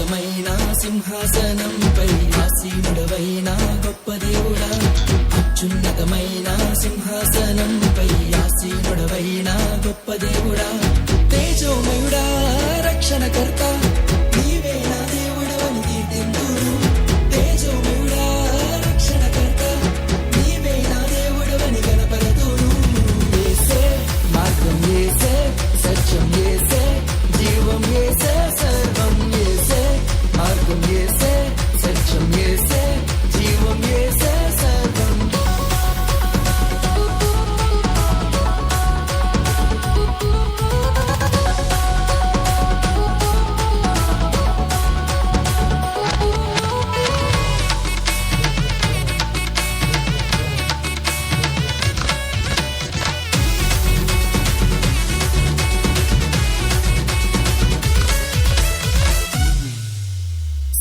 అత్యున్నతమైన సింహాసనంపై ఆసీనుడవైన గొప్ప దేవుడా, అత్యున్నతమైన సింహాసనంపై ఆసీనుడవైన గొప్ప దేవుడా, తేజోమయుడా రక్షణకర్త నీవే నా దేవుడవని కీర్తింతును. తేజోమయుడా రక్షణకర్త నీవే నా దేవుడవని కనపరతును. యేసే మార్గం, యేసే సత్యం, యేసే జీవం, యేసే సర్వం, యేసే మార్గం, యేసే సత్యం, యేసే జీవం, యేసే సర్వం.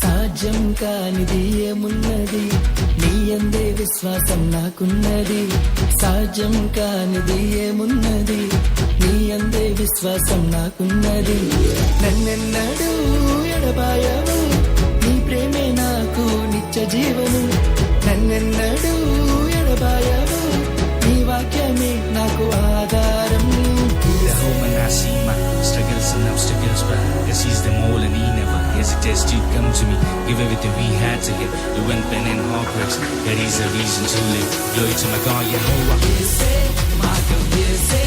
సాధ్యం కానిది ఏమున్నది, నీ అందే విశ్వాసం నాకున్నది. సాధ్యం కానిది ఏమున్నది, నీ అందే విశ్వాసం నాకున్నది. నన్నెన్నడూ ఎడబాయవు, నీ ప్రేమే నాకు నిత్య జీవను. నన్నెన్నడూ ఎడబాయవు, నీ వాక్యమే నాకు ఆధారం. The home and I see my struggles and obstacles, but yes, he's them all and he never hesitates to come to me. Give everything we had to him. You went pen and heartbreaks, yet he's a reason to live. Glory to my God, Yehovah. యేసే మార్గం, యేసే